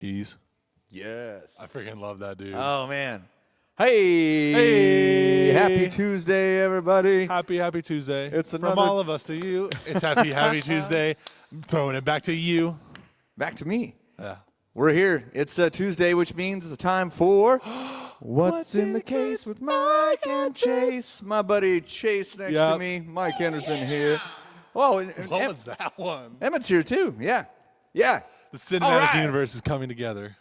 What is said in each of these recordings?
Ease. Yes. I freaking love that dude. Oh, man. Hey. Hey. Happy Tuesday, everybody. Happy Tuesday. It's From another- all of us to you. It's happy Tuesday. I'm throwing it back to you. Back to me. Yeah. We're here. It's Tuesday, which means it's time for What's in the Case with Mike and Chase. My buddy Chase next to Yep. me. Mike Henderson here. Oh, and What was that one? Emmett's here too. Yeah. Yeah. The cinematic All right. universe is coming together.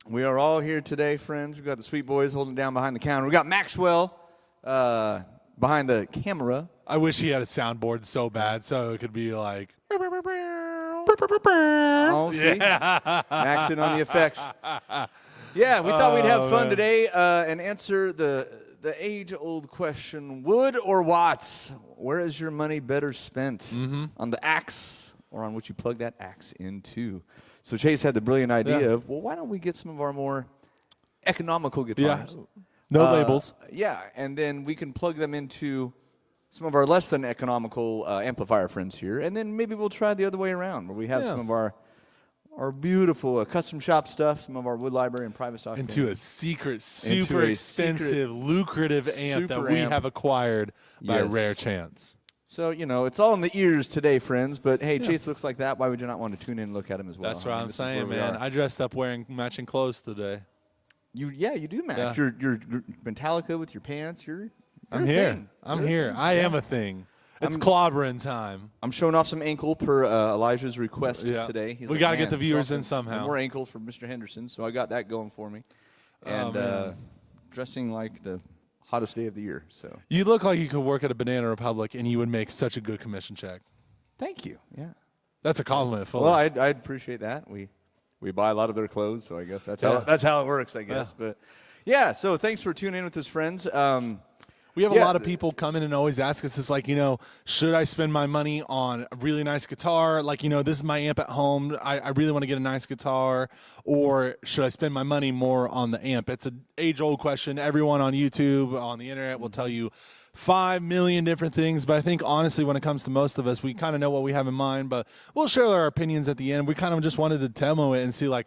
We are all here today, friends. We've got the Sweet Boys holding down behind the counter. We got Maxwell behind the camera. I wish he had a soundboard so bad so it could be like. Oh, see? Max in on the effects. Yeah, we thought we'd have fun man. today and answer the age-old question, Wood or Watts? Where is your money better spent? On the axe or on what you plug that axe into? So Chase had the brilliant idea of, well, why don't we get some of our more economical guitars? No labels. Yeah, and then we can plug them into some of our less than economical amplifier friends here, and then maybe we'll try the other way around, where we have some of our beautiful custom shop stuff, some of our wood library and private stock. Into a secret, super expensive, lucrative amp that super we amp. have acquired by Yes. rare chance. So, you know, it's all in the ears today, friends, but hey, Chase looks like that. Why would you not want to tune in and look at him as well? That's what I mean, I'm this is where saying, we man. are. I dressed up wearing matching clothes today. You do match. Yeah. You're Metallica with your pants. You're I'm a here. thing. I'm You're a here. thing. I am a thing. It's I'm- clobbering time. I'm showing off some ankle per Elijah's request Yeah. today. He's We like, gotta get "Man, the viewers show in somehow." More ankles for Mr. Henderson, so I got that going for me. And man. dressing like the hottest day of the year. So You look like you could work at a Banana Republic and you would make such a good commission check. thank you. Yeah. That's a compliment, fully. Well, I'd appreciate that. We buy a lot of their clothes, so I guess that's how it works. I guess, but yeah. So thanks for tuning in with us, friends. We have a Yeah. lot of people come in and always ask us, it's like, should I spend my money on a really nice guitar? Like, this is my amp at home. I really want to get a nice guitar. Or should I spend my money more on the amp? It's an age-old question. Everyone on YouTube, on the internet will tell you 5 million different things. But I think, honestly, when it comes to most of us, we kind of know what we have in mind. But we'll share our opinions at the end. We kind of just wanted to demo it and see, like,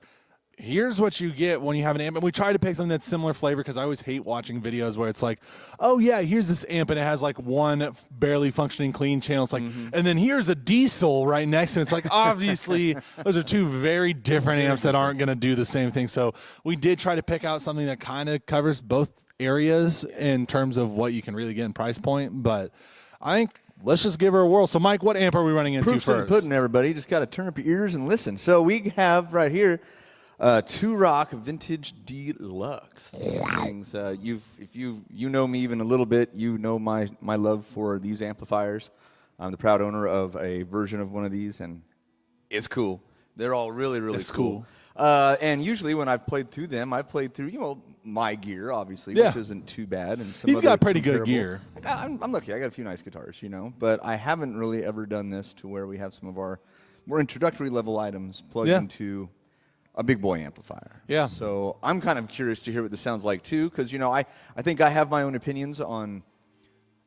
here's what you get when you have an amp. And we try to pick something that's similar flavor because I always hate watching videos where it's like, oh, yeah, here's this amp and it has like one barely functioning clean channel. It's like, and then here's a diesel right next to it. It's like, obviously, those are two very different amps that aren't going to do the same thing. So we did try to pick out something that kind of covers both areas in terms of what you can really get in price point. But I think let's just give her a whirl. So, Mike, what amp are we running into Proofs in the first? pudding, everybody. You just got to turn up your ears and listen. So we have right here. Two Rock Vintage Deluxe. These things, if you know me even a little bit, you know my love for these amplifiers. I'm the proud owner of a version of one of these, and it's cool. They're all really It's cool. And usually when I've played through them, I've played through my gear, obviously, which isn't too bad. And some You've got other pretty good comparable- gear. I'm lucky. I got a few nice guitars, but I haven't really ever done this to where we have some of our more introductory level items plugged into a big boy amplifier. Yeah. So I'm kind of curious to hear what this sounds like too, because I think I have my own opinions on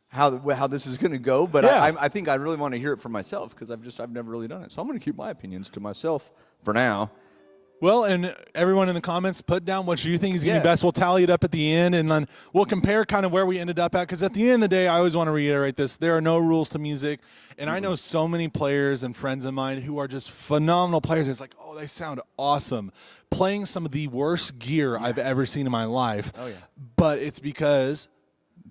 how this is going to go, but I think I really want to hear it for myself because I've never really done it. So I'm going to keep my opinions to myself for now. Well, and everyone in the comments, put down what you think is going to Yeah. be best. We'll tally it up at the end, and then we'll compare kind of where we ended up at. Because at the end of the day, I always want to reiterate this. There are no rules to music. And I know so many players and friends of mine who are just phenomenal players. It's like, oh, they sound awesome. Playing some of the worst gear I've ever seen in my life. Oh, yeah. But it's because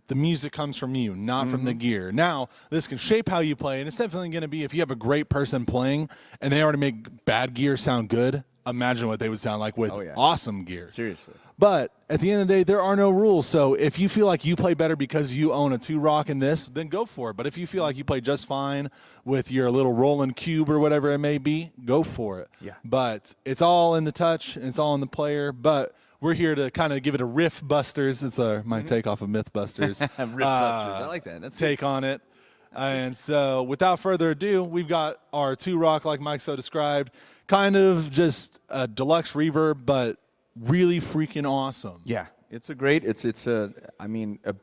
the music comes from you, not from the gear. Now, this can shape how you play, and it's definitely going to be if you have a great person playing and they already make bad gear sound good, imagine what they would sound like with awesome gear. Seriously. But at the end of the day, there are no rules. So if you feel like you play better because you own a 2-Rock in this, then go for it. But if you feel like you play just fine with your little Roland Cube or whatever it may be, go for it. Yeah. But it's all in the touch. And it's all in the player. But we're here to kind of give it a Riff Busters. It's my takeoff of Mythbusters. Riff Busters. I like that. That's take on it. And so without further ado, we've got our 2-Rock, like Mike so described, kind of just a deluxe reverb, but really freaking awesome. Yeah, it's a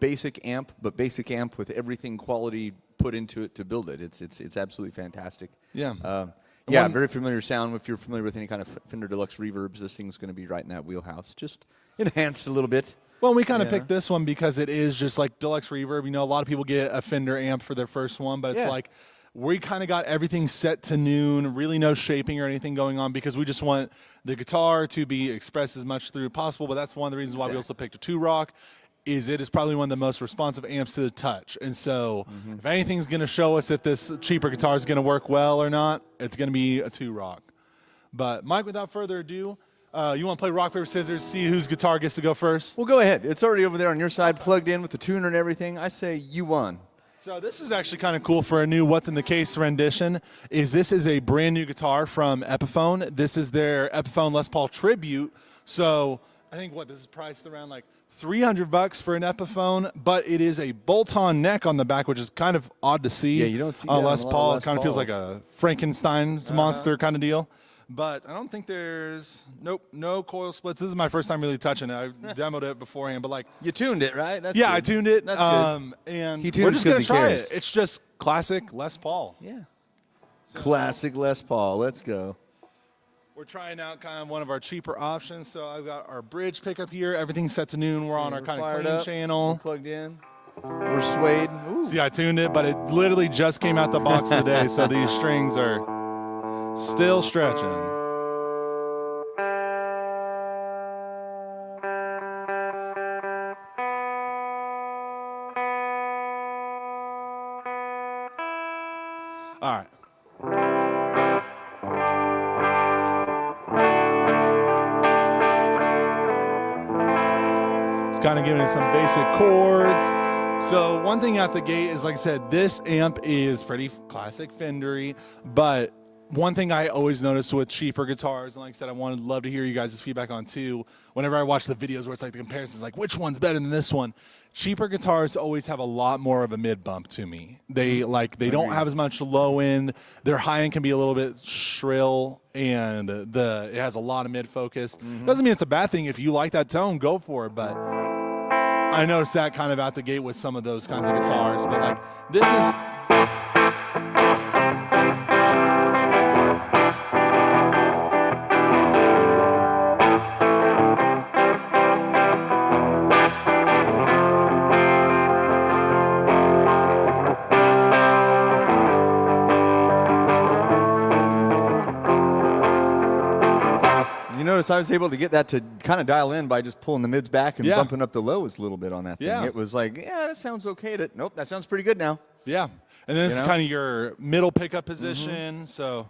basic amp, but basic amp with everything quality put into it to build it. It's absolutely fantastic. Yeah. Yeah, One- very familiar sound. If you're familiar with any kind of Fender Deluxe reverbs, this thing's going to be right in that wheelhouse. Just enhanced a little bit. Well, we kind of Yeah. picked this one because it is just like deluxe reverb. You know, a lot of people get a Fender amp for their first one, but it's Yeah. like we kind of got everything set to noon, really no shaping or anything going on because we just want the guitar to be expressed as much through possible. But that's one of the reasons why we also picked a 2-Rock. Is it is probably one of the most responsive amps to the touch. And so if anything's going to show us if this cheaper guitar is going to work well or not, it's going to be a 2-Rock. But Mike, without further ado, you want to play rock, paper, scissors, see whose guitar gets to go first? Well, go ahead. It's already over there on your side, plugged in with the tuner and everything. I say you won. So this is actually kind of cool for a new What's in the Case rendition. This is a brand new guitar from Epiphone. This is their Epiphone Les Paul Tribute. So I think this is priced around like $300 for an Epiphone, but it is a bolt-on neck on the back, which is kind of odd to see. Yeah, you don't see on that Les on a lot of Paul. Les It kind of feels like Pauls. a Frankenstein's monster kind of deal. But I don't think there's no coil splits. This is my first time really touching it. I demoed it beforehand, but like You tuned it, right? That's yeah, good. I tuned it. That's good. And He we're tunes just gonna 'cause he try cares. it. It's just classic Les Paul. Yeah. Classic Les Paul. Let's go. We're trying out kind of one of our cheaper options. So I've got our bridge pickup here. Everything's set to noon. We're on our We're kind of fired clean up. channel. We're plugged in. We're swayed. Ooh. See, I tuned it, but it literally just came out the box today. So these strings are still stretching. All right. Just kind of giving it some basic chords. So one thing out the gate is, like I said, this amp is pretty classic Fendery, but one thing I always notice with cheaper guitars, and like I said, I wanted love to hear you guys' feedback on too. Whenever I watch the videos where it's like the comparisons, like which one's better than this one, cheaper guitars always have a lot more of a mid bump to me. They don't have as much low end. Their high end can be a little bit shrill, and it has a lot of mid focus. Doesn't mean it's a bad thing. If you like that tone, go for it. But I noticed that kind of out the gate with some of those kinds of guitars. But like this is. You notice I was able to get that to kind of dial in by just pulling the mids back and Yeah. bumping up the lows a little bit on that thing. Yeah. It was like, yeah, that sounds okay. Nope, that sounds pretty good now. Yeah, and then this is know? kind of your middle pickup position. So.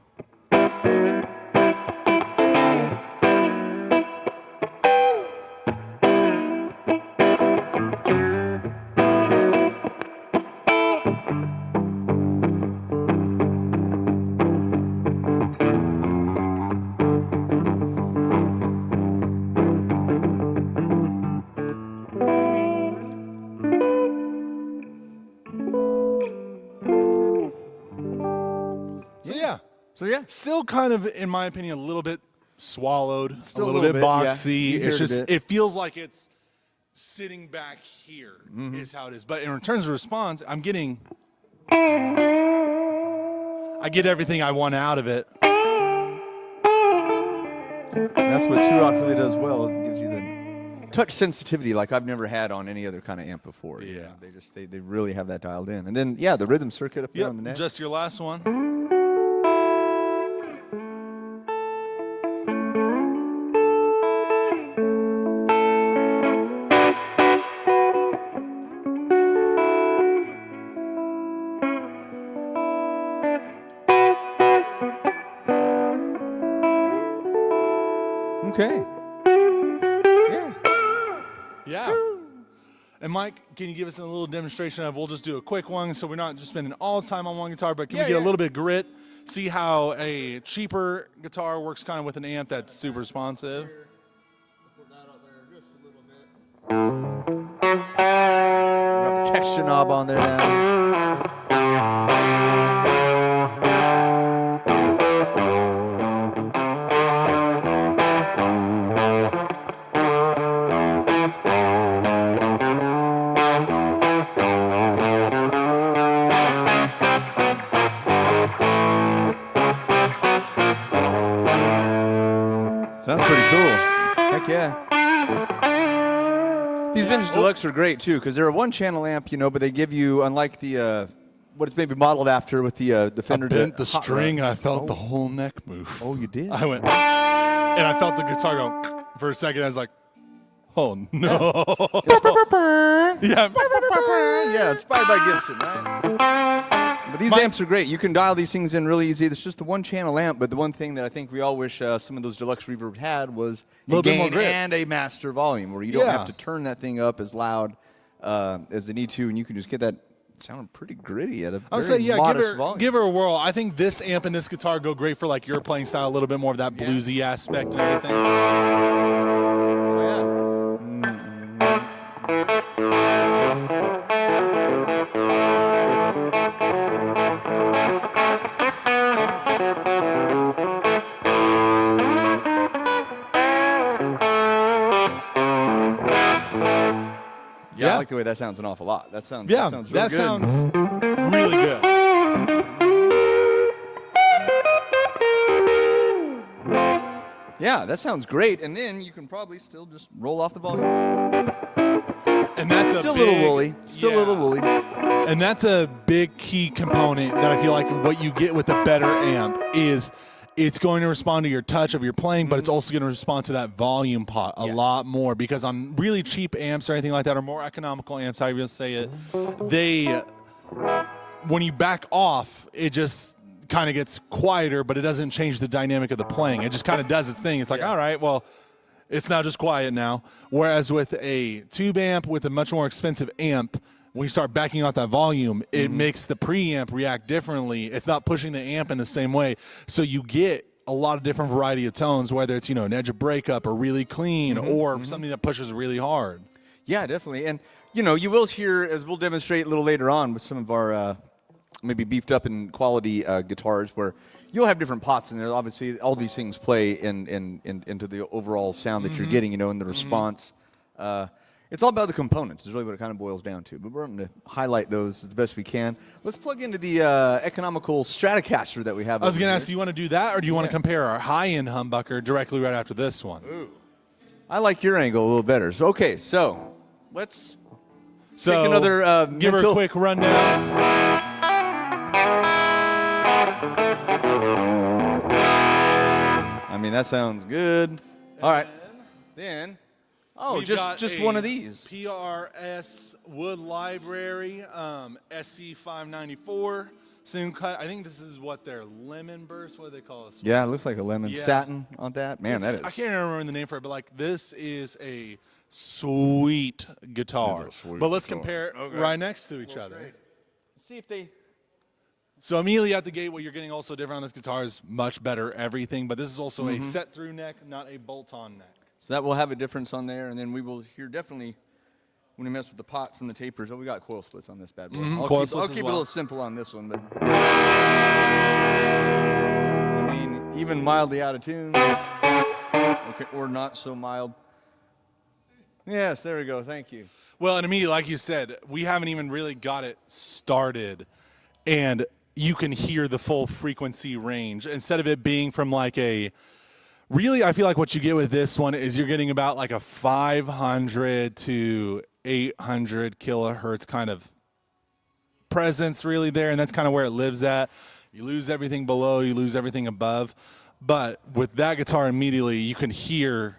So yeah, So yeah, still kind of, in my opinion, a little bit swallowed, Still a little bit yeah. boxy. You It's heard just, a bit. it feels like it's sitting back here is how it is. But in terms of response, I get everything I want out of it. That's what 2-Rock really does well. It gives you the touch sensitivity like I've never had on any other kind of amp before. you Yeah. know. They really have that dialed in. And then yeah, the rhythm circuit up there on the neck. Just your last one. Okay. Yeah. Yeah. And Mike, can you give us a little demonstration of, we'll just do a quick one so we're not just spending all the time on one guitar, but can Yeah, we get a yeah. little bit of grit, see how a cheaper guitar works kind of with an amp that's super responsive? Got the texture knob on there now. Heck yeah. These vintage deluxe are great too because they're a one-channel amp, but they give you, unlike the what it's maybe modeled after with the Fender. I bent the Hot string Rod. and I felt the whole neck move. Oh, you did? I went, and I felt the guitar go for a second. I was like, oh no. Yeah. Yeah, inspired by Gibson, right? But these amps are great. You can dial these things in really easy. It's just a one-channel amp, but the one thing that I think we all wish some of those deluxe reverb had was a Little bit more gain grip. and a master volume, where you don't Yeah. have to turn that thing up as loud as they need to, and you can just get that sounding pretty gritty at a I would very say, yeah, modest volume. give her a whirl. I think this amp and this guitar go great for like your playing style, a little bit more of that bluesy aspect and everything. Yeah, I like the way that sounds an awful lot. That sounds Yeah, real that good. sounds really good. Yeah, that sounds great. And then you can probably still just roll off the volume. And that's Still a a little big, woolly. Still a little woolly. And that's a big key component that I feel like what you get with a better amp is it's going to respond to your touch of your playing, but it's also going to respond to that volume pot a lot more, because on really cheap amps or anything like that, or more economical amps, however you say it, when you back off, it just kind of gets quieter, but it doesn't change the dynamic of the playing. It just kind of does its thing. It's like, all right, well, it's now just quiet now. Whereas with a tube amp with a much more expensive amp, when you start backing out that volume, it makes the preamp react differently. It's not pushing the amp in the same way. So you get a lot of different variety of tones, whether it's, an edge of breakup or really clean or something that pushes really hard. Yeah, definitely. And, you will hear, as we'll demonstrate a little later on with some of our maybe beefed up in quality guitars, where you'll have different pots in there. Obviously, all these things play into the overall sound that you're getting, in the response. It's all about the components is really what it kind of boils down to. But we're going to highlight those as the best we can. Let's plug into the economical Stratocaster that we have. I was over going to here. ask, do you want to do that, or do you want to compare our high-end humbucker directly right after this one? I like your angle a little better. So, okay, so let's So take another give her a mental- quick rundown. I mean, that sounds good. All right. Then, We've got just a one of these. PRS Wood Library SC594 single cut. I think this is what their lemon burst. What do they call it? Yeah, it looks like a lemon Yeah. satin on that. Man, that is. I can't remember the name for it, but like this is a sweet guitar. It is a sweet but let's guitar. compare it right next to each other. See if they. So immediately at the gate, what you're getting also different on this guitar is much better everything. But this is also a set through neck, not a bolt on neck. So that will have a difference on there, and then we will hear definitely when we mess with the pots and the tapers. Oh, we got coil splits on this bad boy. Coil I'll splits as keep it a well. little simple on this one, but I mean, even mildly out of tune, okay, or not so mild. Yes, there we go. Thank you. Well, and immediately, like you said, we haven't even really got it started, and you can hear the full frequency range instead of it being from like a. Really, I feel like what you get with this one is you're getting about like a 500 to 800 kilohertz kind of presence really there, and that's kind of where it lives at. You lose everything below, you lose everything above. But with that guitar immediately, you can hear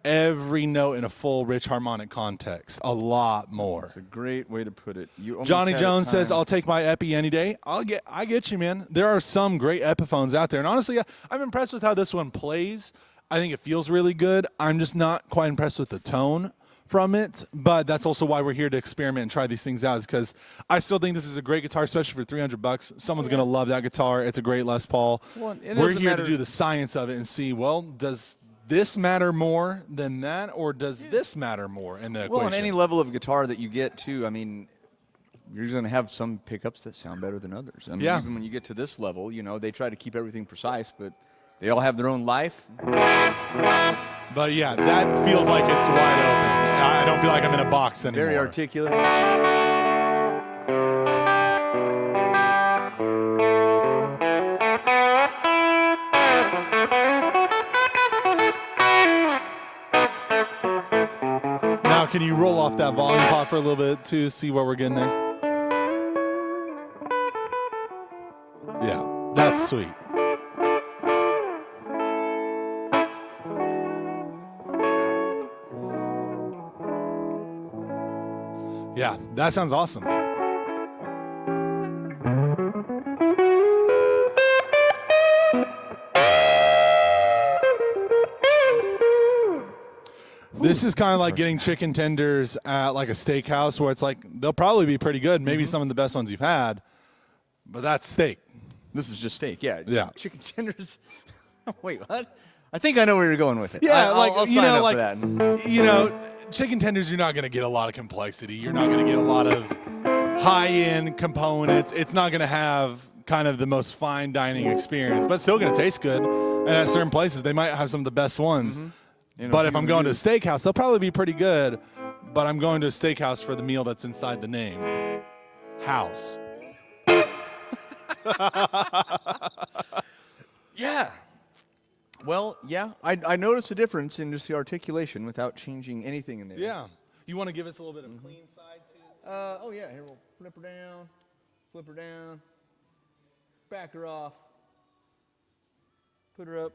every note in a full rich harmonic context a lot more. It's a great way to put it. You almost Johnny had it Jones says, timed. "I'll take my Epi any day." I get you, man. There are some great Epiphones out there, and honestly, I'm impressed with how this one plays. I think it feels really good. I'm just not quite impressed with the tone from it, but that's also why we're here to experiment and try these things out, is because I still think this is a great guitar, especially for $300. Someone's going to love that guitar. It's a great Les Paul. Well, it We're doesn't here matter- to do the science of it and see, well, does this matter more than that, or does this matter more in the Well, equation? on any level of guitar that you get to, I mean, you're going to have some pickups that sound better than others. I mean, Yeah. even when you get to this level, they try to keep everything precise, but they all have their own life. But yeah, that feels like it's wide open. I don't feel like I'm in a box anymore. Very articulate. can you roll off that volume pot for a little bit to see what we're getting there? Yeah, that's sweet. Yeah, that sounds awesome. This is kind of like getting chicken tenders at like a steakhouse where it's like they'll probably be pretty good, maybe some of the best ones you've had, but that's steak. This is just steak. Yeah. Yeah. Chicken tenders. Wait, what? I think I know where you're going with it. Yeah, I'll you sign know, up like for that. you know, chicken tenders. You're not going to get a lot of complexity. You're not going to get a lot of high-end components. It's not going to have kind of the most fine dining experience, but it's still going to taste good. And at certain places, they might have some of the best ones. But if I'm going to a steakhouse, they'll probably be pretty good. But I'm going to a steakhouse for the meal that's inside the name. House. Yeah. Well, yeah, I noticed a difference in just the articulation without changing anything in there. Yeah. You want to give us a little bit of clean side too? Oh, yeah. Here, we'll flip her down, back her off, put her up.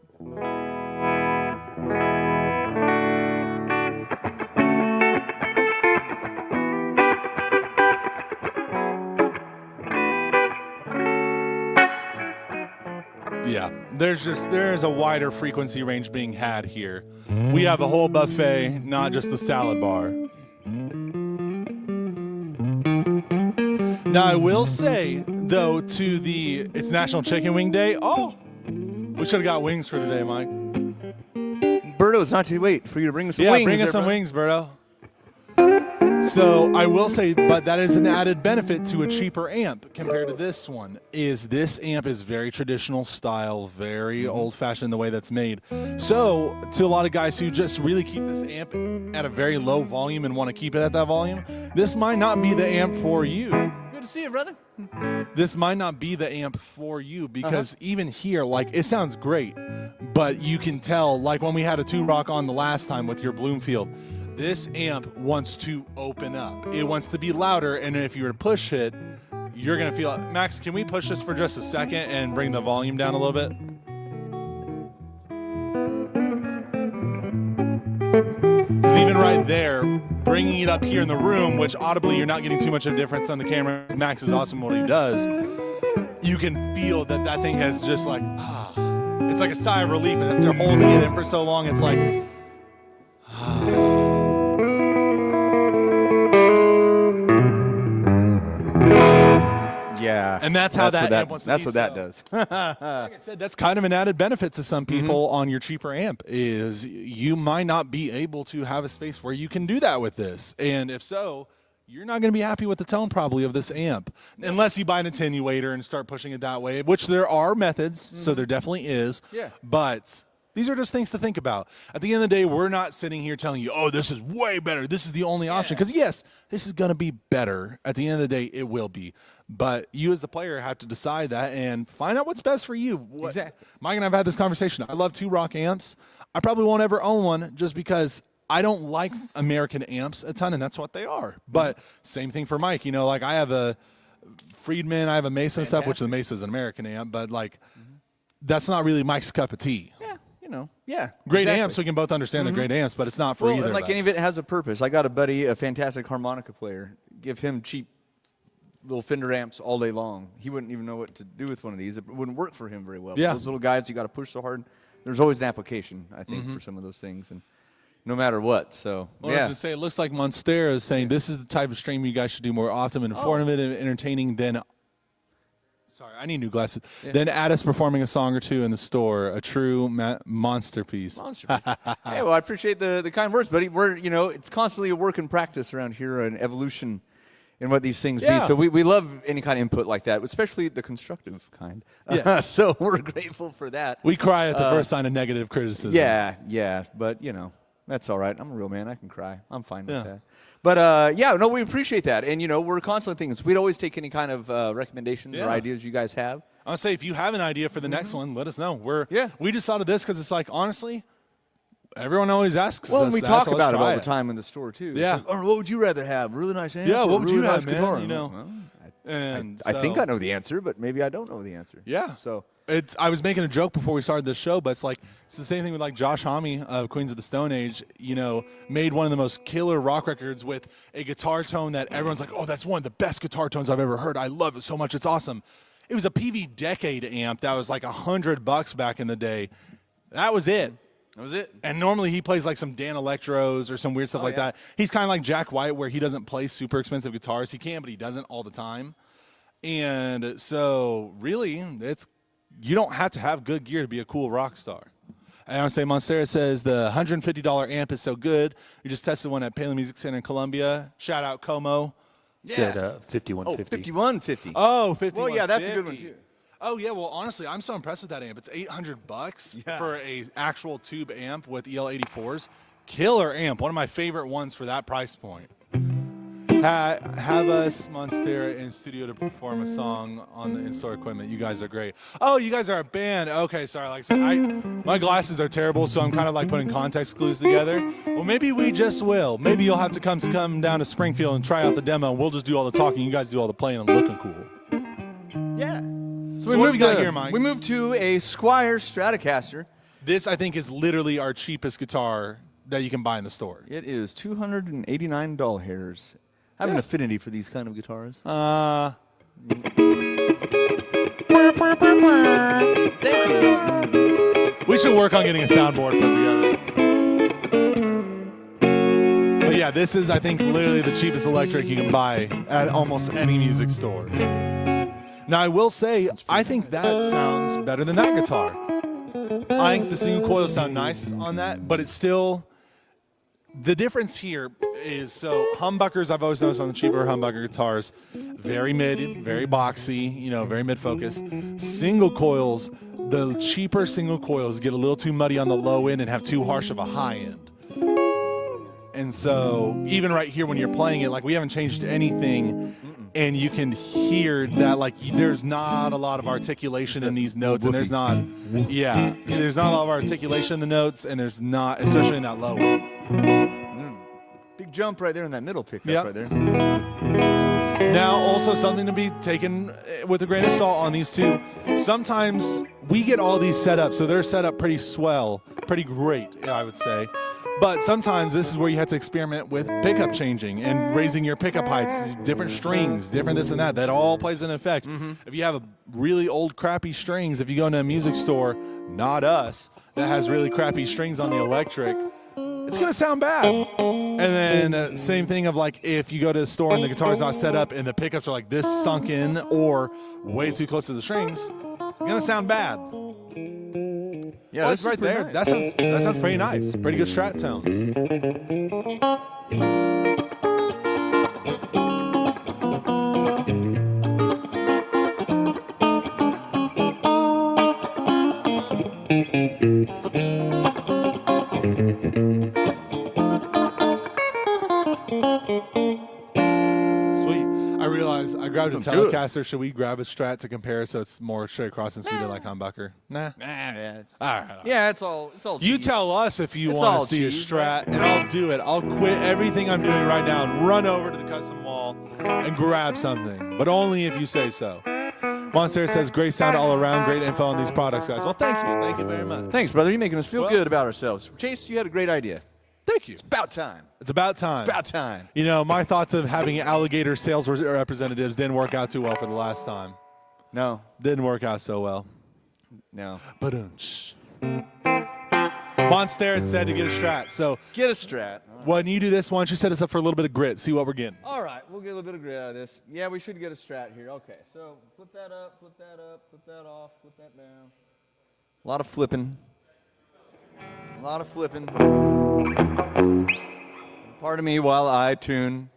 Yeah, there's a wider frequency range being had here. We have a whole buffet, not just the salad bar. Now I will say though, it's National Chicken Wing Day. Oh, we should have got wings for today, Mike. Berto, it's not too late for you to bring us some Yeah, wings. bring us some wings, Berto. So I will say, but that is an added benefit to a cheaper amp compared to this one, is this amp is very traditional style, very old-fashioned in the way that's made. So to a lot of guys who just really keep this amp at a very low volume and want to keep it at that volume, this might not be the amp for you. Good to see you, brother. This might not be the amp for you because even here, like, it sounds great, but you can tell, like when we had a 2-Rock on the last time with your Bloomfield, this amp wants to open up. It wants to be louder, and if you were to push it, you're going to feel it. Max, can we push this for just a second and bring the volume down a little bit? Because even right there, bringing it up here in the room, which audibly you're not getting too much of a difference on the camera. Max is awesome at what he does. You can feel that thing has just like, it's like a sigh of relief. And after holding it in for so long, it's like, Yeah. And that's how that amp wants to be. That's what that does. Like I said, that's kind of an added benefit to some people on your cheaper amp is you might not be able to have a space where you can do that with this. And if so, you're not going to be happy with the tone probably of this amp unless you buy an attenuator and start pushing it that way, which there are methods. So there definitely is. Yeah. But these are just things to think about. At the end of the day, we're not sitting here telling you, oh, this is way better. This is the only option. Because, yes, this is going to be better. At the end of the day, it will be. But you as the player have to decide that and find out what's best for you. Exactly. Mike and I have had this conversation. I love 2-Rock amps. I probably won't ever own one just because I don't like American amps a ton, and that's what they are. But same thing for Mike. You know, like I have a Friedman, I have a Mesa and stuff, which the Mesa is an American amp. But, like, that's not really Mike's cup of tea. You know, yeah. Great exactly. amps, we can both understand they're great amps, but it's not for either and like of any us. of it has a purpose. I got a buddy, a fantastic harmonica player. Give him cheap little Fender amps all day long. He wouldn't even know what to do with one of these. It wouldn't work for him very well. Yeah. Those little guys, you got to push so hard. There's always an application, I think, for some of those things, and no matter what. So, Well, I was yeah. to say, it looks like Monstera is saying this is the type of stream you guys should do more often, informative and entertaining than. Sorry, I need new glasses. Then add us performing a song or two in the store, a true monster piece. Monster piece. Hey, well, I appreciate the kind words, buddy. We're, you know, it's constantly a work in practice around here, an evolution in what these things Yeah. be. So we love any kind of input like that, especially the constructive kind. Yes. So we're grateful for that. We cry at the first sign of negative criticism. Yeah, but, you know, that's all right. I'm a real man. I can cry. I'm fine with Yeah. that. But, yeah, no, we appreciate that. And, you know, we're constantly thinking. We'd always take any kind of recommendations or ideas you guys have. I'll say if you have an idea for the next one, let us know. We just thought of this because it's like, honestly, everyone always asks Well, us. and we that, talk so let's about it try all the time in the store too. It's Yeah. like, oh, what would you rather have? Really nice amp? Yeah, or what would really you have, nice man? guitar? You know. Well, And I think I so- know the answer, but maybe I don't know the answer. Yeah. So I was making a joke before we started this show, but it's the same thing with like Josh Homme of Queens of the Stone Age, made one of the most killer rock records with a guitar tone that everyone's like, oh, that's one of the best guitar tones I've ever heard. I love it so much. It's awesome. It was a PV Decade amp that was like $100 back in the day. That was it. that was it. And normally he plays like some Dan Electros or some weird stuff like yeah. that. He's kind of like Jack White where he doesn't play super expensive guitars. He can, but he doesn't all the time. And so really, you don't have to have good gear to be a cool rock star. And I would say Monstera says the $150 amp is so good. We just tested one at Palin Music Center in Columbia. Shout out Como. Said Oh, 5150. 5150. Oh, 50. Well, yeah, that's a good one too. Oh yeah, well honestly, I'm so impressed with that amp. It's $800 Yeah. for a actual tube amp with EL84s. Killer amp, one of my favorite ones for that price point. Have us Monstera in studio to perform a song on the in-store equipment. You guys are great. Oh, you guys are a band. Okay, sorry. Like I said, my glasses are terrible, so I'm kind of like putting context clues together. Well, maybe we just will. Maybe you'll have to come down to Springfield and try out the demo, and we'll just do all the talking. You guys do all the playing and looking cool. Yeah. So what have we got here, Mike? We moved to a Squire Stratocaster. This, I think, is literally our cheapest guitar that you can buy in the store. It is $289. I have an affinity for these kind of guitars. Thank you. We should work on getting a soundboard put together. But yeah, this is, I think, literally the cheapest electric you can buy at almost any music store. Now, I will say, I think that sounds better than that guitar. I think the single coils sound nice on that, but it's still... The difference here is, so humbuckers, I've always noticed on the cheaper humbucker guitars, very mid, very boxy, very mid-focused. Single coils, the cheaper single coils get a little too muddy on the low end and have too harsh of a high end. And so even right here when you're playing it, like we haven't changed anything, and you can hear that like there's not a lot of articulation in these notes, and there's not a lot of articulation in the notes, and there's not, especially in that low end. Big jump right there in that middle pickup Yep. right there. Now, also something to be taken with a grain of salt on these two. Sometimes we get all these set up, so they're set up pretty swell, pretty great, I would say. But sometimes this is where you have to experiment with pickup changing and raising your pickup heights, different strings, different this and that. That all plays an effect. If you have a really old crappy strings, if you go into a music store, not us, that has really crappy strings on the electric, it's going to sound bad. And then same thing of like if you go to a store and the guitar's not set up and the pickups are like this sunk in or way too close to the strings, it's going to sound bad. Yeah, Oh, this it's right is pretty there. nice. That sounds pretty nice. Pretty good Strat tone. Sweet. I realized I grabbed a Sounds good. Telecaster. Should we grab a Strat to compare so it's more straight across and sweeter like humbucker? Nah. Yeah, it's, All right. yeah, it's all. You cheese. tell us if you It's want all to see a cheese, Strat, and I'll do it. I'll quit everything I'm doing right now and run over to the custom wall and grab something, but only if you say so. Monster says, great sound all around, great info on these products, guys. Well, thank you. Thank you very much. Thanks, brother. You're making us feel Well- good about ourselves. Chase, you had a great idea. Thank you. About time. It's about time. It's about time. My thoughts of having alligator sales representatives didn't work out too well for the last time. No, Didn't work out so well. no. But Monster said to get a Strat. So Get a Strat. when you do this, why don't you set us up for a little bit of grit, see what we're getting. All right, we'll get a little bit of grit out of this. Yeah, we should get a Strat here. Okay, so flip that up, flip that up, flip that off, flip that down. A lot of flipping. A lot of flipping. Pardon me while I tune.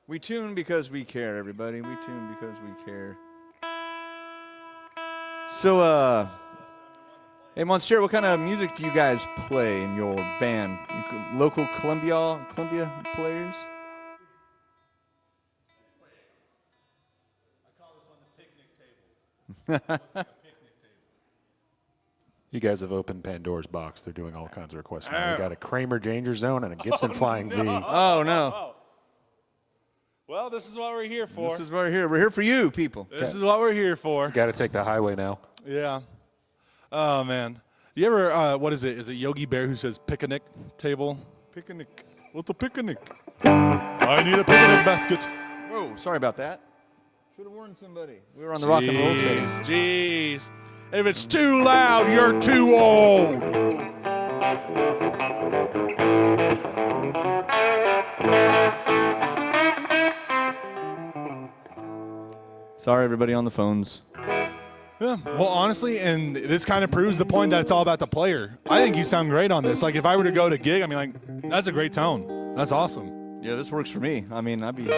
We tune because we care, everybody. We tune because we care. So, hey, Monster, what kind of music do you guys play in your band? Local Columbia players? You guys have opened Pandora's box. They're doing all kinds of requests now. We got a Kramer Danger Zone and a Gibson Flying V. Oh, no. Well, this is what we're here for. This is what we're here. We're here for you, people. This is what we're here for. Got to take the highway now. Yeah. Oh, man. You ever, what is it? Is it Yogi Bear who says picnic table? Picnic. What's a picnic? I need a picnic basket. Whoa, sorry about that. Should have warned somebody. We were on the rock and roll setting. Jeez. If it's too loud, you're too old. Sorry, everybody on the phones. Yeah. Well, honestly, and this kind of proves the point that it's all about the player. I think you sound great on this. Like, if I were to go to gig, I mean, like, that's a great tone. That's awesome. Yeah, this works for me. I mean, I'd be...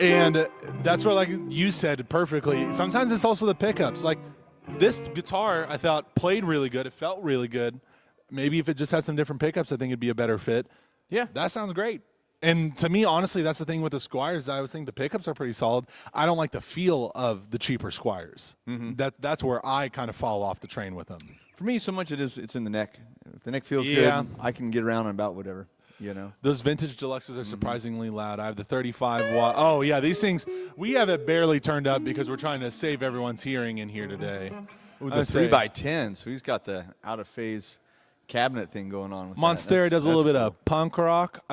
And that's where, like you said perfectly, sometimes it's also the pickups. Like, this guitar, I thought, played really good. It felt really good. Maybe if it just had some different pickups, I think it'd be a better fit. Yeah. That sounds great. And to me, honestly, that's the thing with the Squiers. I always think the pickups are pretty solid. I don't like the feel of the cheaper Squiers. That's where I kind of fall off the train with them. For me, so much it's in the neck. If the neck feels Yeah. good, I can get around and about whatever, you know. Those vintage deluxes are surprisingly loud. I have the 35 watt. Oh, yeah, these things, we have it barely turned up because we're trying to save everyone's hearing in here today. Ooh, the 3x10, so he's got the out of phase cabinet thing going on with Monstera does a that's little bit cool. of punk rock.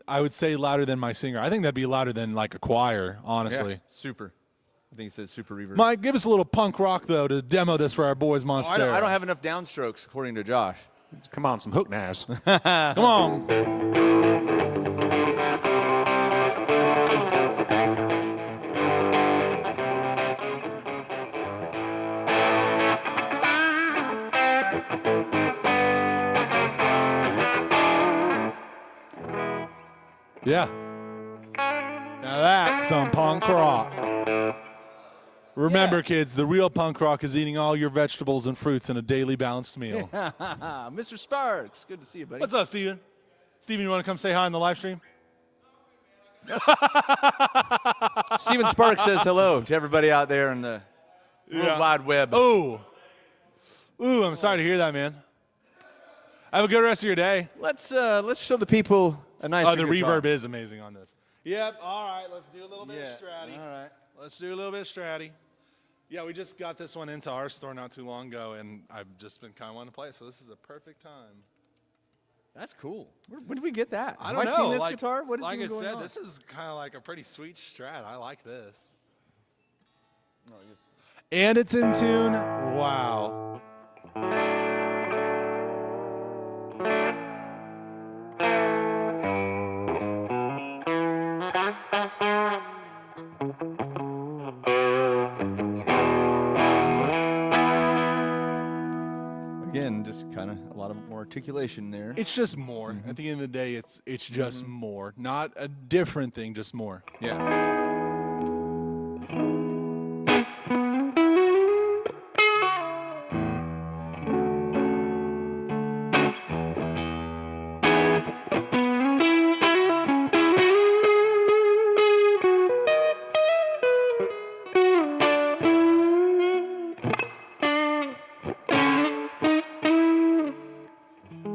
I would say louder than my singer. I think that'd be louder than like a choir, honestly. Yeah, super. I think it says super reverb. Mike, give us a little punk rock though to demo this for our boys, Oh, Monstera. I don't have enough downstrokes, according to Josh. Come on, some hook knives. Come on. Yeah. Now that's some punk rock. Remember, kids, the real punk rock is eating all your vegetables and fruits in a daily balanced meal. Mr. Sparks, good to see you, buddy. What's up, Steven? Steven, you want to come say hi on the live stream? Steven Sparks says hello to everybody out there in the World Wide Web. Oh. Ooh, I'm sorry to hear that, man. Have a good rest of your day. Let's show the people a nice. Oh, the reverb is amazing on this. Yep. All right. Let's do a little bit of stratty. All right. Let's do a little bit of stratty. Yeah, we just got this one into our store not too long ago, and I've just been kind of wanting to play it, so this is a perfect time. That's cool. When did we get that? I don't know. Have I seen this like, guitar? What is like even I going said, on? this is kind of like a pretty sweet strat. I like this. And it's in tune. Wow. Again, just kind of a lot of more articulation there. It's just more. At the end of the day, it's just more. Not a different thing, just more. Yeah.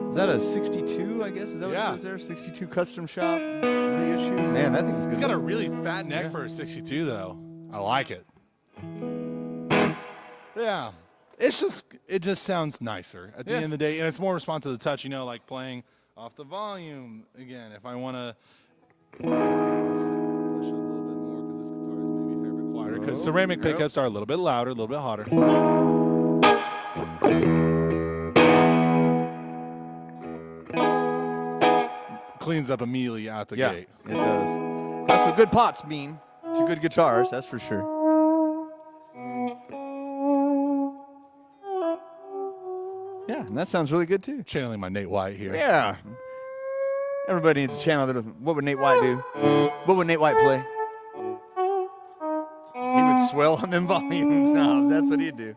Is that a 62, I guess? Is that what it says there? 62 custom shop reissue? Man, that thing's good. It's got a really fat neck for a 62, though. I like it. Yeah. It just sounds nicer at the end of the day, and it's more responsive to the touch, like playing off the volume. Again, if I want to push it a little bit more because this guitar is maybe a hair bit quieter because ceramic pickups are a little bit louder, a little bit hotter. Cleans up immediately out the gate. It does. That's what good pots mean to good guitars, that's for sure. Yeah, and that sounds really good too. Channeling my Nate White here. Yeah. Everybody needs a channel that. What would Nate White do? What would Nate White play? He would swell on them volumes now. That's what he'd do.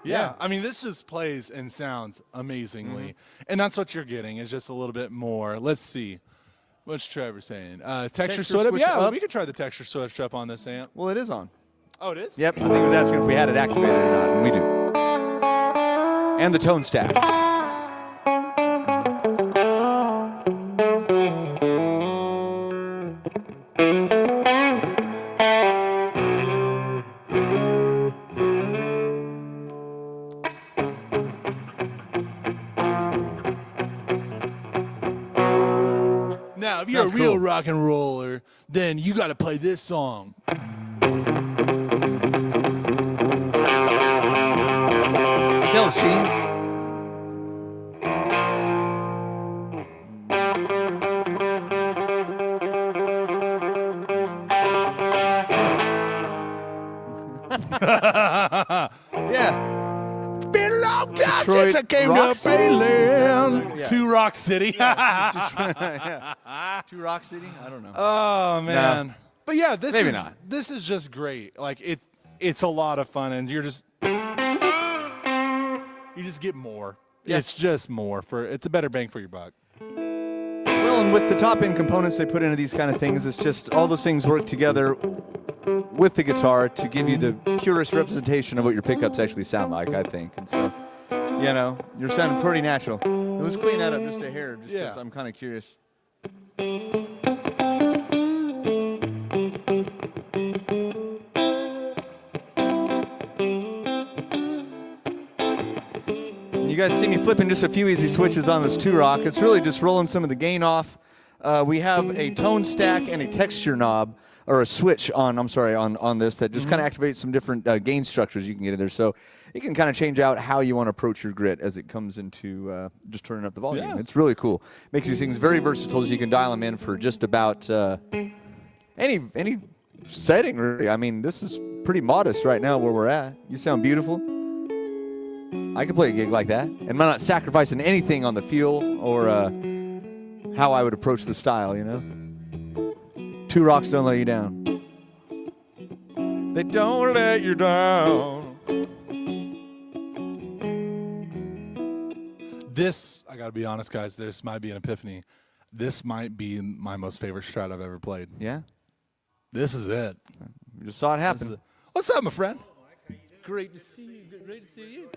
Yeah, I mean, this just plays and sounds amazingly. And that's what you're getting is just a little bit more. Let's see. What's Trevor saying? Texture switch up? switch Yeah, up? we could try the texture switch up on this amp. Well, it is on. Oh, it is? Yep, I think it was asking if we had it activated or not, and we do. And the tone stack. Now, if you're a Sounds real cool. rock and roller, then you got to play this song. Tell us, Gene. Yeah. Been a long time Detroit since I came Rock to Bayland. Yeah. To Rock City. To Rock City? I don't know. Oh man. But yeah, this Maybe is not. this is just great. Like it's a lot of fun and you just get more. Yeah. It's just more it's a better bang for your buck. Well, and with the top end components they put into these kind of things, it's just all those things work together with the guitar to give you the purest representation of what your pickups actually sound like, I think. And so, you know, you're sounding pretty natural. And let's clean that up just a hair, just because Yeah. I'm kind of curious. You guys see me flipping just a few easy switches on this 2-Rock. It's really just rolling some of the gain off. We have a tone stack and a texture knob, or a switch on this that just kind of activates some different gain structures you can get in there. So you can kind of change out how you want to approach your grit as it comes into just turning up the volume. Yeah. It's really cool. Makes these things very versatile, so you can dial them in for just about any setting, really. I mean, this is pretty modest right now where we're at. You sound beautiful. I could play a gig like that, and I'm not sacrificing anything on the feel or how I would approach the style, you know? 2-Rocks don't let you down. They don't let you down. This, I gotta be honest, guys, this might be an epiphany. This might be my most favorite Strat I've ever played. Yeah? This is it. You just saw it happen. What's up, my friend? Great to see you. Great to see you.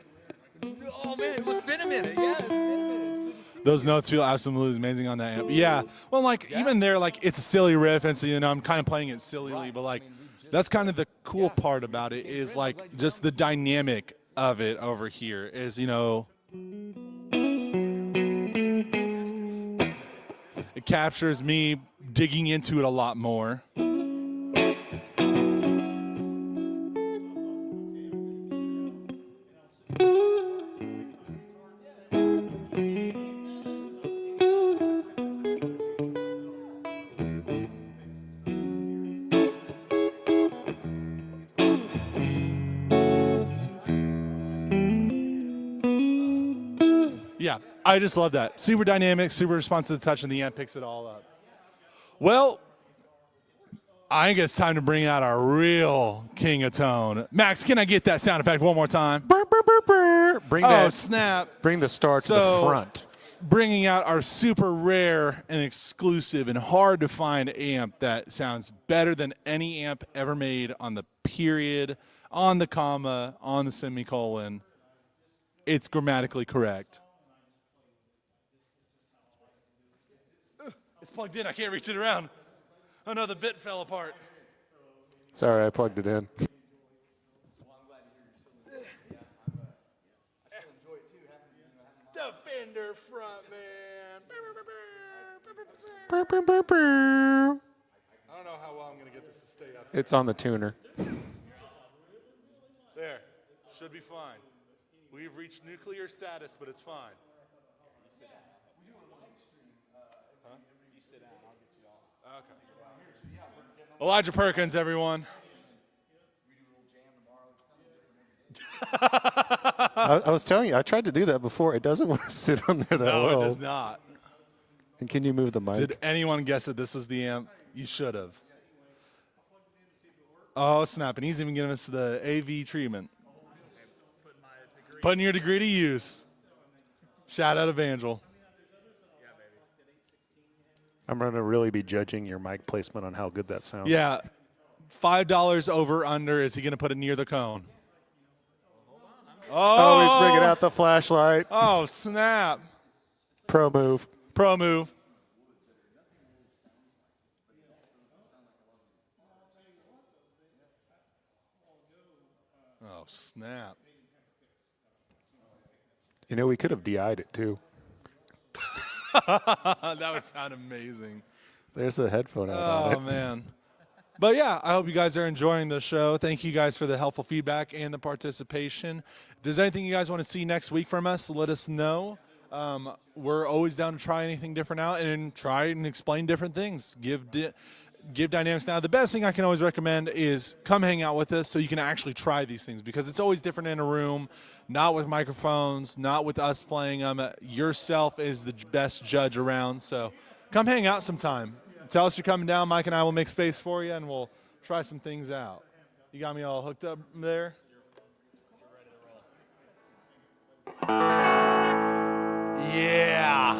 Oh, man, it's been a minute. Yeah, it's been a minute. Those notes feel absolutely amazing on that amp. Yeah. Well, like even there, like it's a silly riff, and so I'm kind of playing it sillily, but like that's kind of the cool part about it is like just the dynamic of it over here is it captures me digging into it a lot more. Yeah, I just love that. Super dynamic, super responsive to the touch, and the amp picks it all up. Well, I think it's time to bring out our real king of tone. Max, can I get that sound effect one more time? Bring Oh, that. snap. Bring the star to So- the front. Bringing out our super rare and exclusive and hard to find amp that sounds better than any amp ever made on the period, on the comma, on the semicolon. It's grammatically correct. It's plugged in. I can't reach it around. Oh no, the bit fell apart. Sorry, I plugged it in. Defender frontman. Burr, burr, burr, burr. I don't know how well I'm going to get this to stay up. It's on the tuner. There. Should be fine. We've reached nuclear status, but it's fine. Huh? Okay. Elijah Perkins, everyone. I was telling you, I tried to do that before. It doesn't want to sit on there that No, well. it does not. And can you move the mic? Did anyone guess that this was the amp? You should have. Oh, snap. And he's even giving us the AV treatment. Putting your degree to use. Shout out Evangel. I'm going to really be judging your mic placement on how good that sounds. Yeah. $5 over under. Is he going to put it near the cone? Oh, he's bringing out the flashlight. Oh, snap. Pro move. Pro move. Oh, snap. You know, we could have DI'd it too. That would sound amazing. There's the headphone out on Oh, it. man. But yeah, I hope you guys are enjoying the show. Thank you guys for the helpful feedback and the participation. If there's anything you guys want to see next week from us, let us know. We're always down to try anything different out and try and explain different things. Give Dynamics Now. The best thing I can always recommend is come hang out with us so you can actually try these things, because it's always different in a room, not with microphones, not with us playing them. Yourself is the best judge around, so come hang out sometime. Tell us you're coming down. Mike and I will make space for you, and we'll try some things out. You got me all hooked up there? Yeah.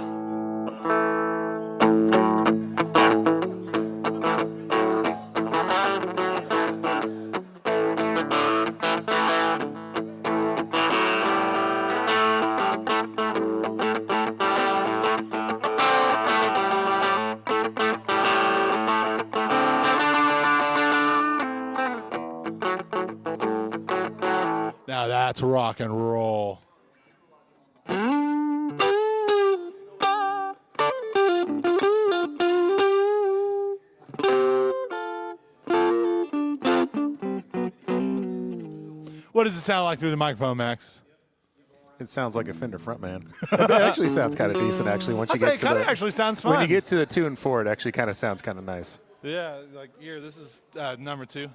Now that's rock and roll. What does it sound like through the microphone, Max? It sounds like a Fender Frontman. It actually sounds kind of decent, actually. Once you get It to kind of the, actually sounds fun. when you get to the 2 and 4, it actually kind of sounds kind of nice. Yeah, like here, this is number 2.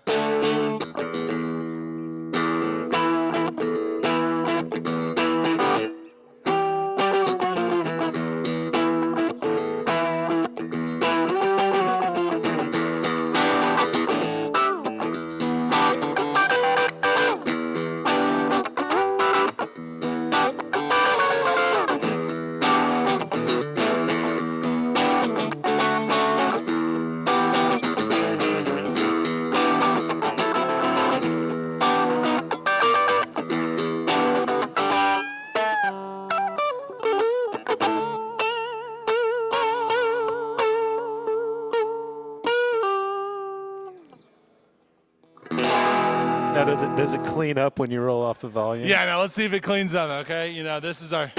Now, does it clean up when you roll off the volume? Yeah, now let's see if it cleans up, okay? You know, this is our...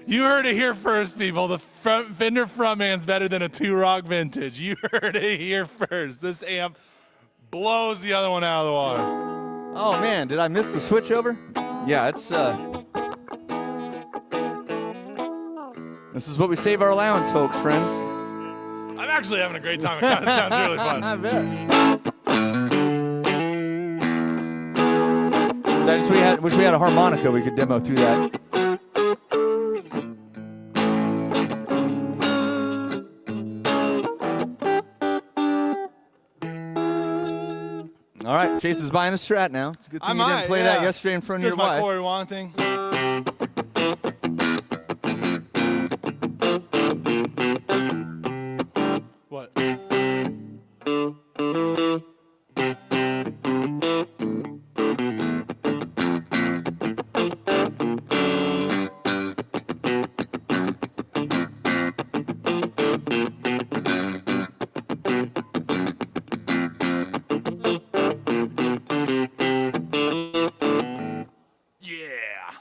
You heard it here first, people. The Fender Frontman's better than a 2-Rock Vintage. You heard it here first. This amp blows the other one out of the water. Oh man, did I miss the switch over? Yeah, it's this is what we save our allowance, folks, friends. I'm actually having a great time. It kind of sounds really fun. I bet. So I just wish we had a harmonica we could demo through that. All right, Chase is buying a Strat now. It's a good thing you didn't play that yesterday in front of Just your my wife. Corey Wong thing. What?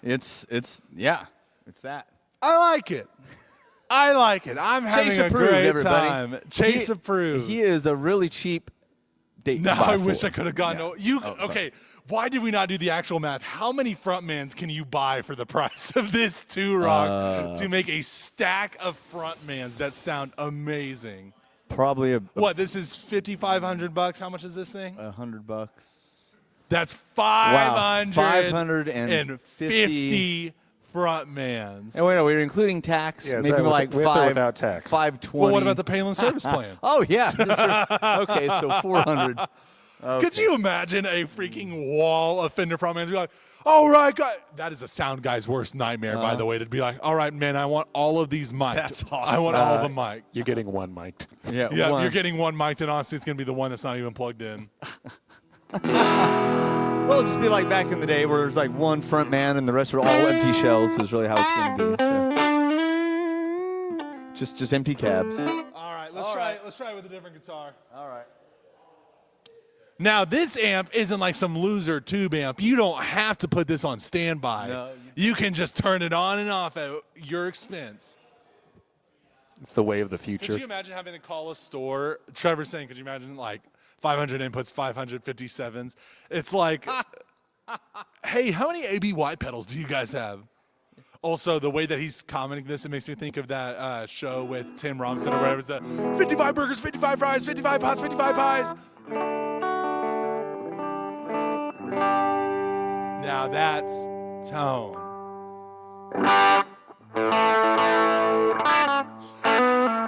It's that. I like it. I like it. I'm having Chase a approved, great everybody. time. Chase approved. He is a really cheap date. No, to buy I wish for. I could have gone. Yeah. No, you Oh, sorry. okay? Why did we not do the actual math? How many frontmans can you buy for the price of this 2-Rock to make a stack of frontmans that sound amazing? Probably What? This is $5,500. How much is this thing? $100. That's Wow, 550 frontmans. And wait, no, we're including tax. Yeah, is maybe that with- like with or without tax? 520. Well, what about the Palin service plan? Oh yeah. Okay, so 400. Could you imagine a freaking wall of Fender front mans be like, all right, guy. That is a sound guy's worst nightmare, by the way, to be like, all right, man, I want all of these mic'd. That's I want all of them mic'd. You're getting one mic'd. Yeah, Yeah, you're getting one mic'd, and honestly, it's going to be the one that's not even plugged in. Well, it'll just be like back in the day where there's like one front man and the rest are all empty shells is really how it's going to be. So. Just empty cabs. All right, let's try it. Let's try it with a different guitar. All right. Now, this amp isn't like some loser tube amp. You don't have to put this on standby. No, you can just turn it on and off at your expense. It's the way of the future. Could you imagine having to call a store? Trevor's saying, could you imagine like 500 inputs, 557s? It's like, hey, how many AB wide pedals do you guys have? Also, the way that he's commenting this, it makes me think of that show with Tim Robinson or whatever. It's the 55 burgers, 55 fries, 55 pots, 55 pies. Now that's tone.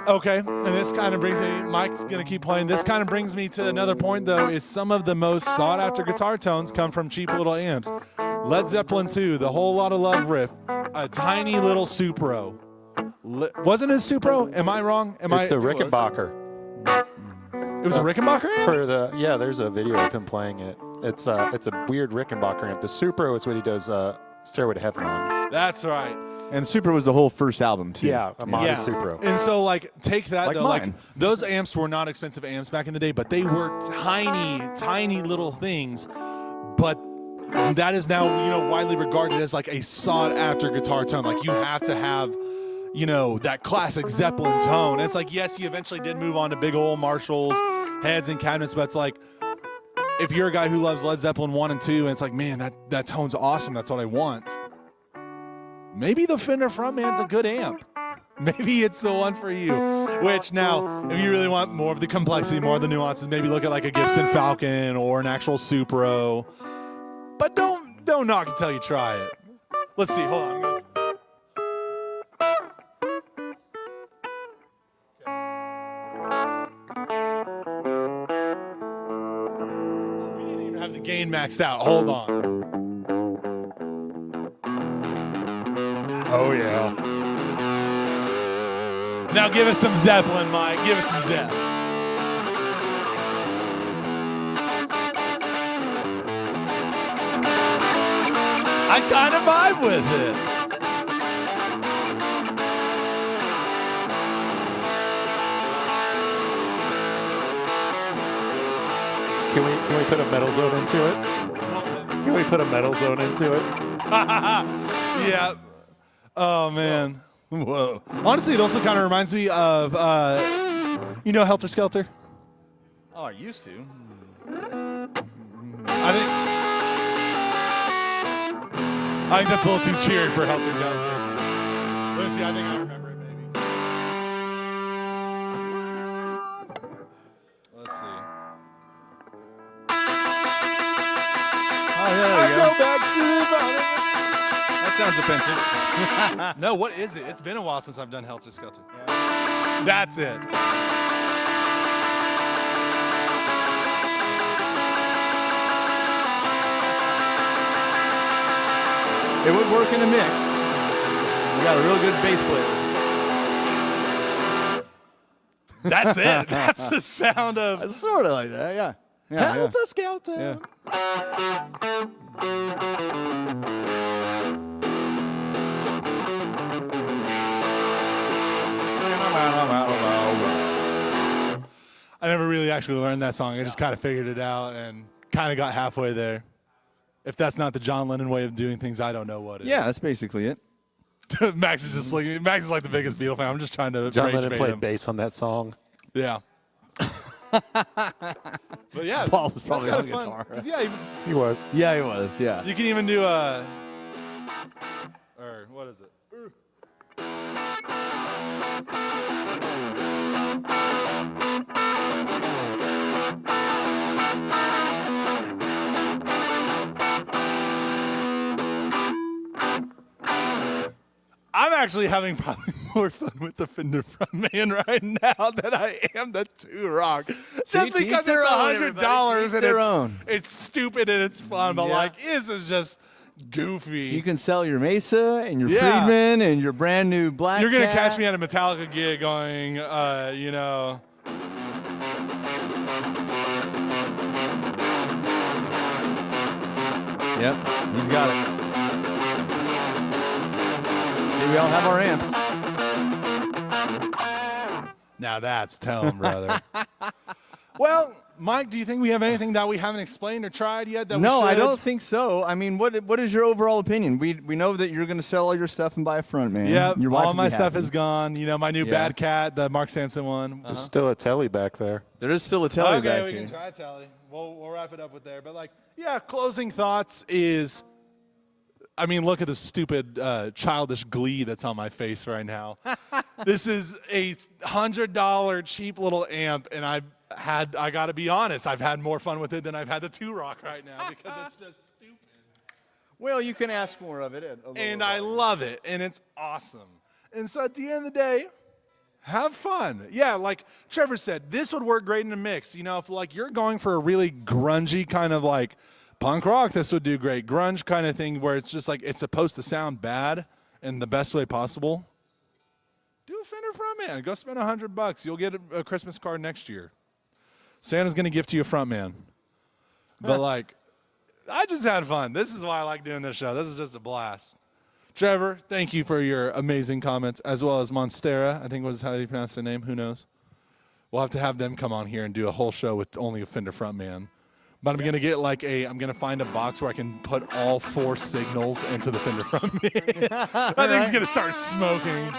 Okay, and this kind of brings me, Mike's going to keep playing. This kind of brings me to another point, though, is some of the most sought-after guitar tones come from cheap little amps. Led Zeppelin 2, the Whole Lotta Love riff, a tiny little Supro. Wasn't it a Supro? Am I wrong? It's a Rickenbacker. It was a Rickenbacker amp? There's a video of him playing it. It's a weird Rickenbacker amp. The Supro is what he does Stairway to Heaven on. That's right. And Super was the whole first album, too. Yeah, a modded Supro. And so, like, take that, Like though. mine. Like, those amps were not expensive amps back in the day, but they were tiny, tiny little things. But that is now, widely regarded as, like, a sought-after guitar tone. Like, you have to have, that classic Zeppelin tone. And it's like, yes, he eventually did move on to big old Marshalls, heads, and cabinets, but it's like, if you're a guy who loves Led Zeppelin 1 and 2, and it's like, man, that tone's awesome. That's what I want. Maybe the Fender Frontman's a good amp. Maybe it's the one for you. Which now, if you really want more of the complexity, more of the nuances, maybe look at like a Gibson Falcon or an actual Supro. But don't knock until you try it. Let's see. Hold on. We didn't even have the gain maxed out. Hold on. Oh, yeah. Now give us some Zeppelin, Mike. Give us some Zepp. I kind of vibe with it. Can we put a metal zone into it? Can we put a metal zone into it? Yeah. Oh, man. Whoa. Honestly, it also kind of reminds me of, Helter Skelter? Oh, I used to. I think that's a little too cheery for Helter Skelter. Let me see. I think I remember it, maybe. Let's see. Oh, yeah, there you go. Back to the bottom. That sounds offensive. No, what is it? It's been a while since I've done Helter Skelter. That's it. It would work in a mix. We got a real good bass player. That's it. That's the sound of It's sort of like that, yeah. Yeah, Helter Skelter. I never really actually learned that song. I just kind of figured it out and kind of got halfway there. If that's not the John Lennon way of doing things, I don't know what it Yeah, that's basically it. is. Max is just like Max is like the biggest Beatle fan. I'm just trying to John rage Lennon bait played him. bass on that song. Yeah. But yeah, Paul was probably that's on kinda fun. guitar. 'Cause, yeah, He was. Yeah, he was, yeah. you can even do or what is it? I'm actually having probably more fun with the Fender Frontman right now than I am the Two Rock. Just To each because their it's own, $100 everybody. To each and their own. it's stupid and it's fun, but Yeah. like this is just goofy. So you can sell your Mesa and your Yeah. Friedman and your brand new Black You're gonna Cat. catch me at a Metallica gig going, you know. Yep, he's got it. See, we all have our amps. Now that's tone, brother. Well, Mike, do you think we have anything that we haven't explained or tried yet? That No, we I should? don't think so. I mean, what is your overall opinion? We know that you're going to sell all your stuff and buy a front, man. Yeah, your wife all will my be stuff happy. is gone. You know, my new Yeah. Bad Cat, the Mark Sampson one. There's still a telly back there. There is still a telly Okay, back we here. can try Telly. We'll wrap it up with there. But like, yeah, closing thoughts is, I mean, look at the stupid childish glee that's on my face right now. This is a $100 cheap little amp, and I got to be honest, I've had more fun with it than I've had the Two Rock right now because it's just stupid. Well, you can ask more of it. And I love it, and it's awesome. And so at the end of the day, have fun. Yeah, like Trevor said, this would work great in a mix. You know, if like you're going for a really grungy kind of like punk rock, this would do great. Grunge kind of thing where it's just like it's supposed to sound bad in the best way possible. Do a Fender Frontman. Go spend $100. You'll get a Christmas card next year. Santa's going to gift you a Frontman. But like, I just had fun. This is why I like doing this show. This is just a blast. Trevor, thank you for your amazing comments, as well as Monstera. I think was how you pronounce their name. Who knows? We'll have to have them come on here and do a whole show with only a Fender Frontman. But I'm gonna get like I'm gonna find a box where I can put all 4 signals into the Fender Frontman. I think he's gonna start smoking.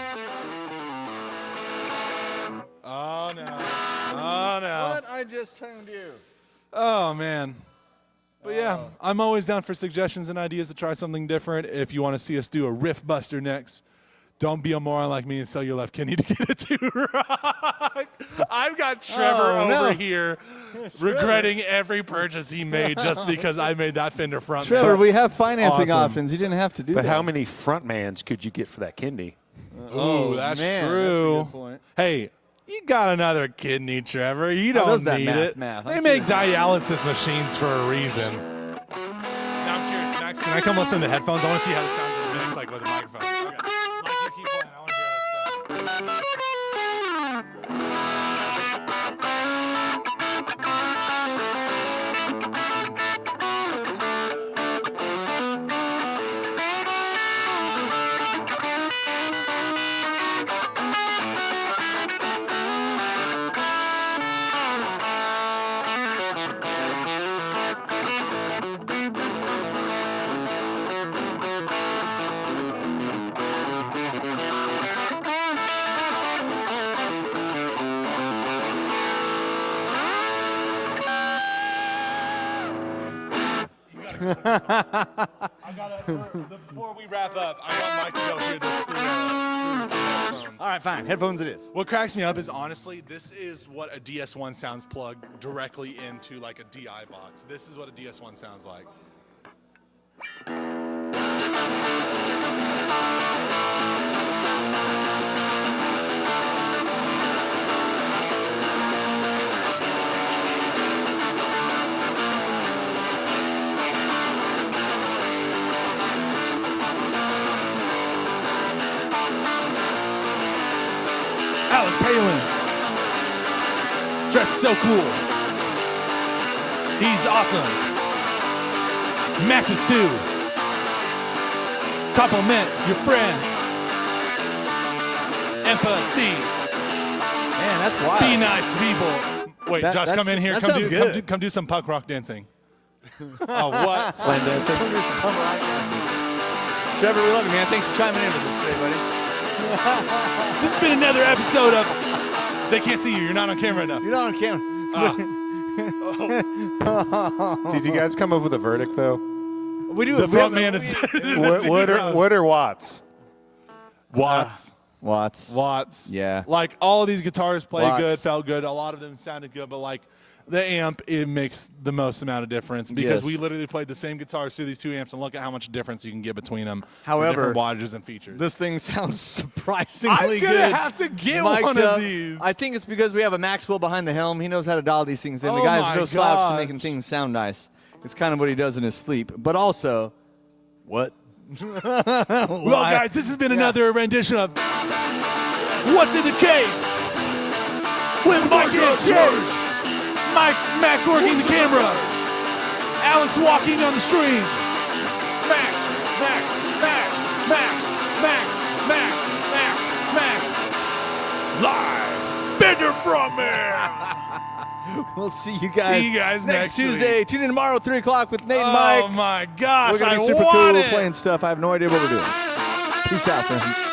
Oh no! Oh no! What? I just tuned you. Oh man. But yeah, I'm always down for suggestions and ideas to try something different. If you want to see us do a Riff Buster next, don't be a moron like me and sell your left kidney to get a Two Rock. I've got Trevor over here regretting every purchase he made just because I made that Fender front. Trevor, we have financing Awesome. options. You didn't have to do But that. how many frontmans could you get for that kidney? Ooh, that's man, that's a true. good point. Hey, you got another kidney, Trevor. You don't does that need math, it. math? They I'm make dialysis machines for a reason. Now I'm curious, Max, can I come listen to the headphones? I want to see how it sounds in the mix, like with the microphone. Okay. Mike, you keep playing. I want to hear how it sounds. Before we wrap up, I want Mike to go hear this through some headphones. All right, fine. Headphones it is. What cracks me up is honestly, this is what a DS1 sounds plugged directly into like a DI box. This is what a DS1 sounds like. Alec Palin. Dressed so cool. He's awesome. Maxis too. Compliment your friends. Empathy. Man, that's wild. Be nice people. Wait, That- Josh, come that's- in here. that Come sounds do, good. come do some punk rock dancing. Oh, what? Slam dancing. Trevor, we love you, man. Thanks for chiming in with us today, buddy. This has been another episode of. They can't see you. You're not on camera enough. You're not on camera. Did you guys come up with a verdict though? We do The front man is Wood or Watts? Watts. Watts. Watts. Yeah. Like all of these guitars played Watts. good, felt good. A lot of them sounded good, but like the amp, it makes the most amount of difference because Yes. we literally played the same guitars through these two amps and look at how much difference you can get between them. However, different wattages and features. This thing sounds surprisingly I'm good. gonna have to get Mic'd one up. of these. I think it's because we have a Maxwell behind the helm. He knows how to dial these things in. The Oh guy's my no slouch to gosh. making things sound nice. It's kind of what he does in his sleep. But also, what? Well, guys, this has been another rendition of What's in the Case with Mike and Church. Max working the camera. Alex walking on the stream. Max. Live. Fender from me. We'll see you guys. See you guys next Tuesday. week. Tune in tomorrow, 3 o'clock with Nate and Oh Mike. my gosh, We're gonna I be super want cool. it. We're playing stuff. I have no idea what we're doing. Peace out, friends.